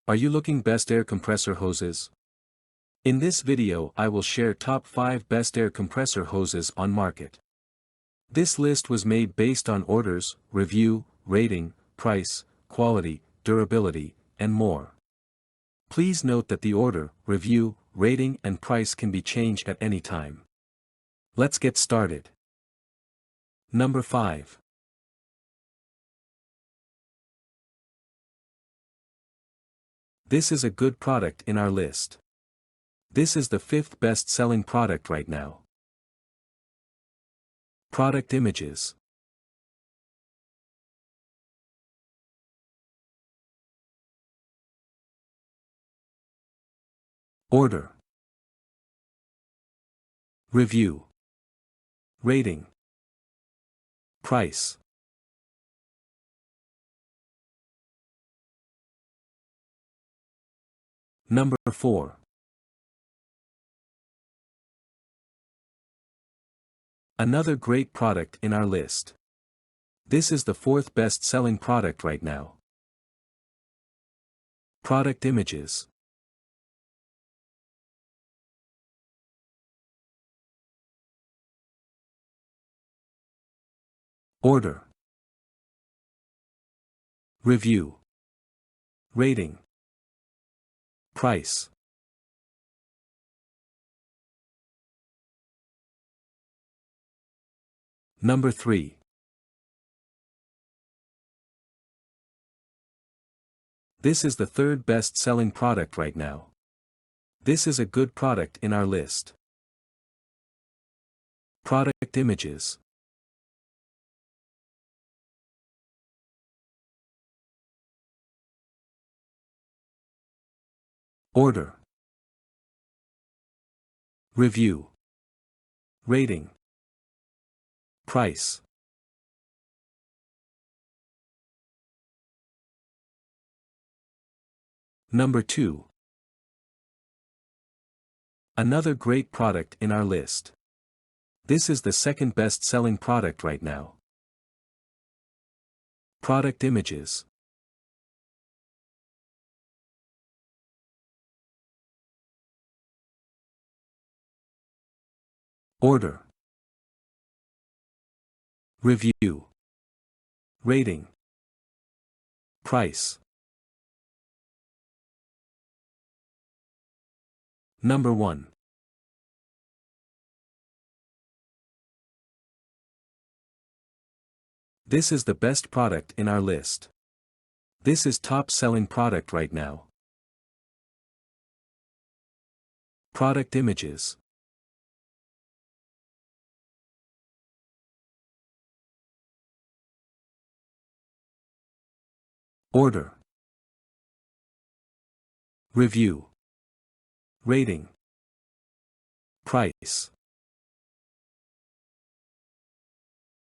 Are you looking best air compressor hoses? In this video I will share top 5 best air compressor hoses on market. This list was made based on orders, review, rating, price, quality, durability, and more. Please note that the order, review, rating and price can be changed at any time. Let's get started. Number 5. This is a good product in our list. This is the 5th best-selling product right now. Product images. Order. Review. Rating. Price. Number 4. Another great product in our list. This is the 4th best-selling product right now. Product images. Order. Review. Rating. Price. Number 3. This is the 3rd best-selling product right now. This is a good product in our list. Product images. Order. Review. Rating. Price. Number 2. Another great product in our list. This is the 2nd best-selling product right now. Product images. Order. Review. Rating. Price. Number 1. This is the best product in our list. This is top-selling product right now. Product images. Order. Review. Rating. Price.